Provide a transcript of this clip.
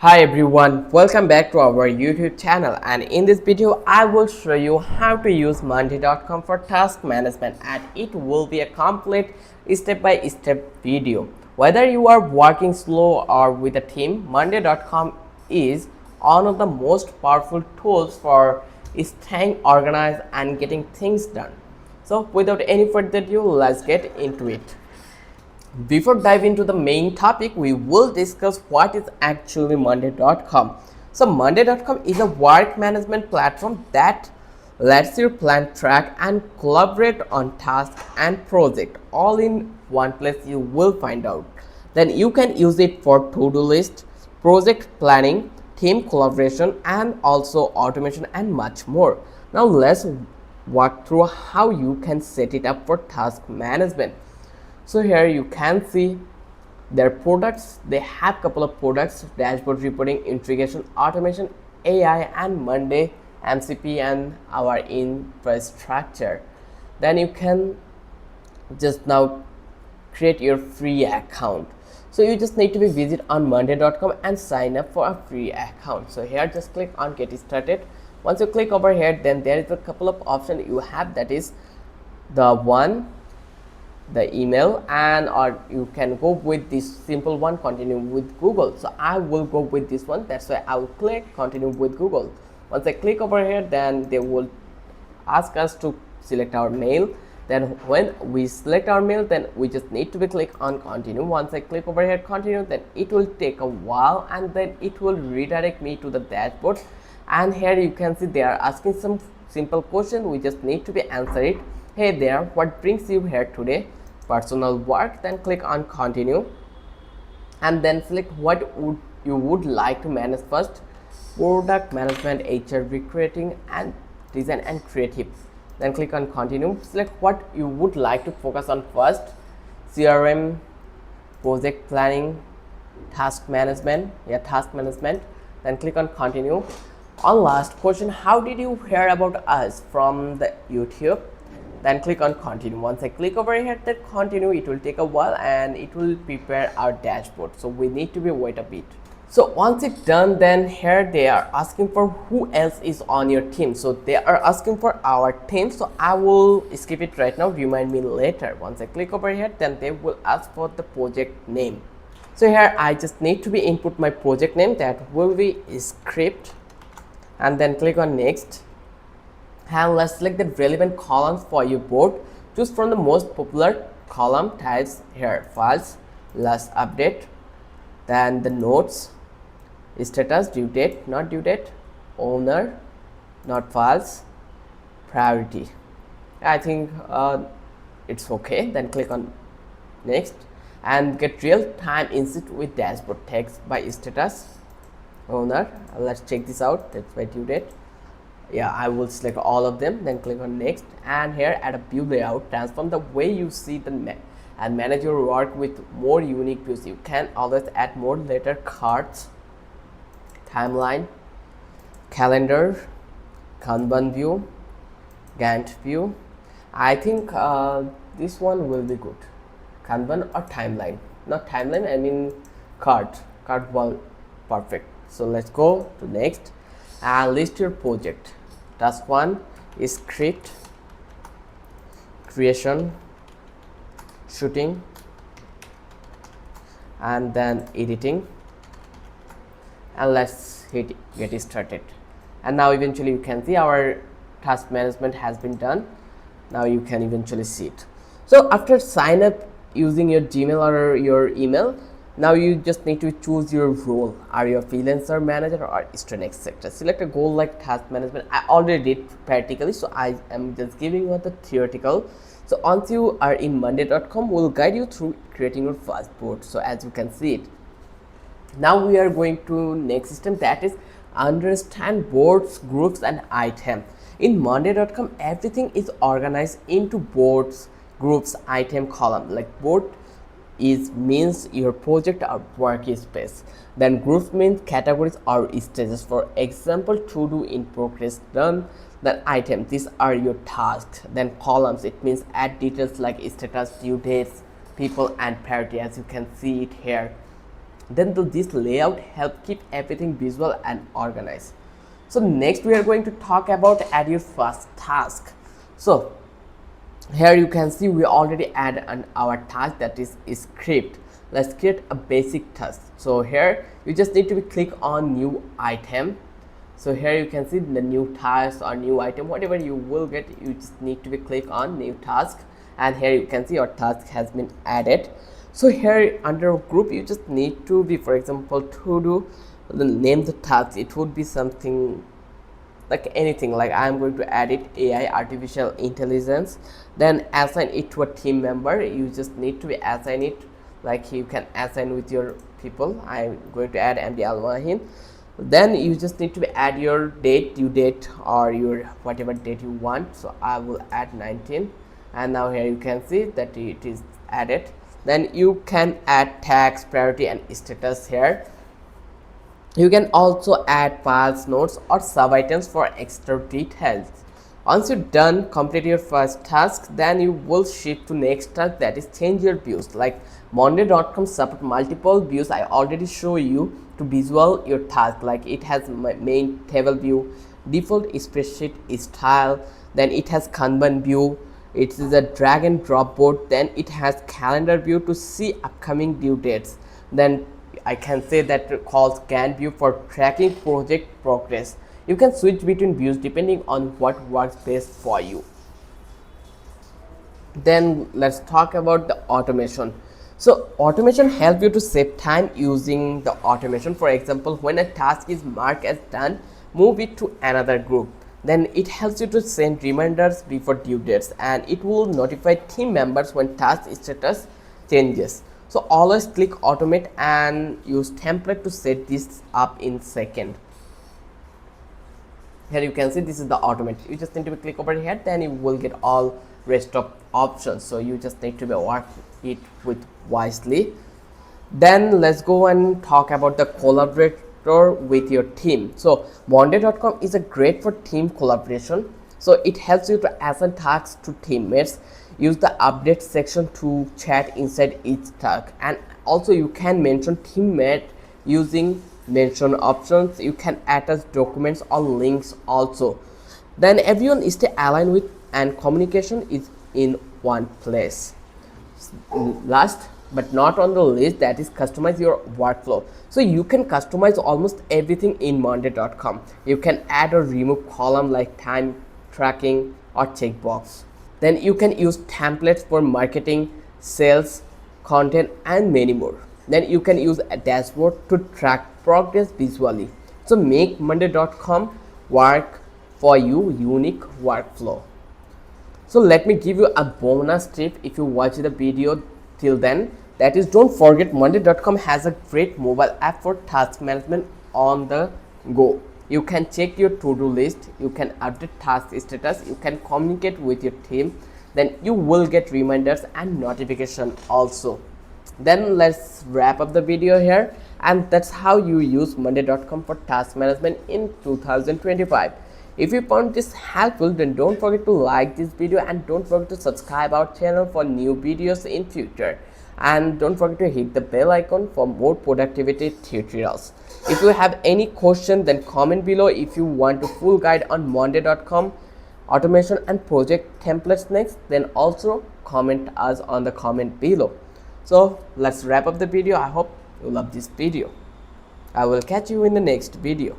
Hi everyone, welcome back to our YouTube channel, and in this video I will show you how to use monday.com for task management, and it will be a complete step-by-step video. Whether you are working slow or with a team, monday.com is one of the most powerful tools for staying organized and getting things done. So without any further ado, let's get into it. Before dive into the main topic, we will discuss what is actually monday.com. So monday.com is a work management platform that lets you plan, track and collaborate on tasks and projects all in one place. You will find out. Then you can use it for to-do list, project planning, team collaboration and also automation and much more. Now let's walk through how you can set it up for task management. So here you can see their products. They have couple of products: dashboard reporting, integration, automation, AI and Monday, MCP and our infrastructure. Then you can just now create your free account. So you just need to be visit on monday.com and sign up for a free account. So here just click on get started. Once you click over here, then there is a couple of options you have, that is the email, and or you can go with this simple one, continue with Google. So I will go with this one, that's why I will click continue with Google. Once I click over here, then they will ask us to select our mail. Then when we select our mail, then we just need to be click on continue. Once I click over here continue, then it will take a while and then it will redirect me to the dashboard. And here you can see they are asking some simple question. We just need to be answer it. Hey there, what brings you here today? Personal work. Then click on continue and then select what you would like to manage first: product management, HR, recruiting and design and creative. Then click on continue. Select what you would like to focus on first: CRM, project planning, task management. Then click on continue. On last question, how did you hear about us? From the YouTube. Then click on continue. Once I click over here, then continue, it will take a while and it will prepare our dashboard, so we need to be wait a bit. So once it's done, then here they are asking for who else is on your team. So they are asking for our team, so I will skip it right now, remind me later. Once I click over here, then they will ask for the project name. So here I just need to be input my project name, that will be script, and then click on next. And let's select the relevant columns for your board. Choose from the most popular column types here: files, last update, then the notes, status, due date, not due date, owner, not files, priority. I think it's okay. Then click on next and get real-time insight with dashboard text by status, owner. Let's check this out. That's by due date. Yeah, I will select all of them. Then click on next, and here add a view layout, transform the way you see the and manage your work with more unique views. You can always add more later: cards, timeline, calendar, Kanban view, Gantt view. I think this one will be good. Kanban or timeline, not timeline, I mean card wall. Perfect. So let's go to next and list your project. Task 1 is script, creation, shooting, and then editing, and let's hit get started. And now eventually you can see our task management has been done. Now you can eventually see it. So after sign up using your Gmail or your email, now you just need to choose your role. Are you a freelancer, manager or external, etc. Select a goal like task management. I already did practically, so I am just giving you the theoretical. So once you are in monday.com, we'll guide you through creating your first board. So as you can see it, now we are going to next system, that is understand boards, groups and items. In monday.com, everything is organized into boards, groups, item, column. Like board is means your project or workspace. Then groups means categories or stages. For example, to do, in progress, done. Then item, these are your tasks. Then columns, it means add details like status, due dates, people and priority, as you can see it here. Then this layout help keep everything visual and organized. So next we are going to talk about add your first task. So here you can see we already add our task, that is script. Let's create a basic task. So here you just need to click on new item. So here you can see the new task or new item, whatever you will get, you just need to click on new task, and here you can see your task has been added. So here under group you just need to be, for example, to do name the task. It would be something like anything, like I'm going to add it AI, artificial intelligence. Then assign it to a team member. You just need to assign it, like you can assign with your people. I'm going to add MD Al-Mahin. Then you just need to add your date, due date, or your whatever date you want. So I will add 19, and now here you can see that it is added. Then you can add tags, priority, and status here. You can also add files, notes, or sub items for extra details. Once you're done, complete your first task, then you will shift to next task, that is change your views. Like Monday.com support multiple views. I already show you to visual your task, like it has main table view, default spreadsheet style, then it has Kanban view, it is a drag and drop board, then it has calendar view to see upcoming due dates. Then I can say that calls Gantt view for tracking project progress. You can switch between views depending on what works best for you. Then let's talk about the automation. So automation helps you to save time using the automation. For example, when a task is marked as done, move it to another group. Then it helps you to send reminders before due dates, and it will notify team members when task status changes. So always click automate and use template to set this up in second. Here you can see this is the automate. You just need to click over here, then you will get all rest of options. So you just need to work it with wisely. Then let's go and talk about the collaborator with your team. So Monday.com is a great for team collaboration. So it helps you to assign tasks to teammates. Use the update section to chat inside each task, and also you can mention teammate using mention options. You can attach documents or links also. Then everyone stay aligned with, and communication is in one place. Last but not on the list, that is customize your workflow. So you can customize almost everything in Monday.com. You can add or remove column like time tracking or checkbox. Then you can use templates for marketing, sales, content, and many more. Then you can use a dashboard to track progress visually. So make Monday.com work for you unique workflow. So let me give you a bonus tip if you watch the video till then. That is, don't forget Monday.com has a great mobile app for task management on the go. You can check your to-do list, you can update task status, you can communicate with your team, then you will get reminders and notification also. Then let's wrap up the video here, and that's how you use Monday.com for task management in 2025. If you found this helpful, then don't forget to like this video and don't forget to subscribe our channel for new videos in future. And don't forget to hit the bell icon for more productivity tutorials. If you have any question, then comment below. If you want a full guide on Monday.com automation and project templates next, then also comment us on the comment below. So let's wrap up the video. I hope you love this video. I will catch you in the next video.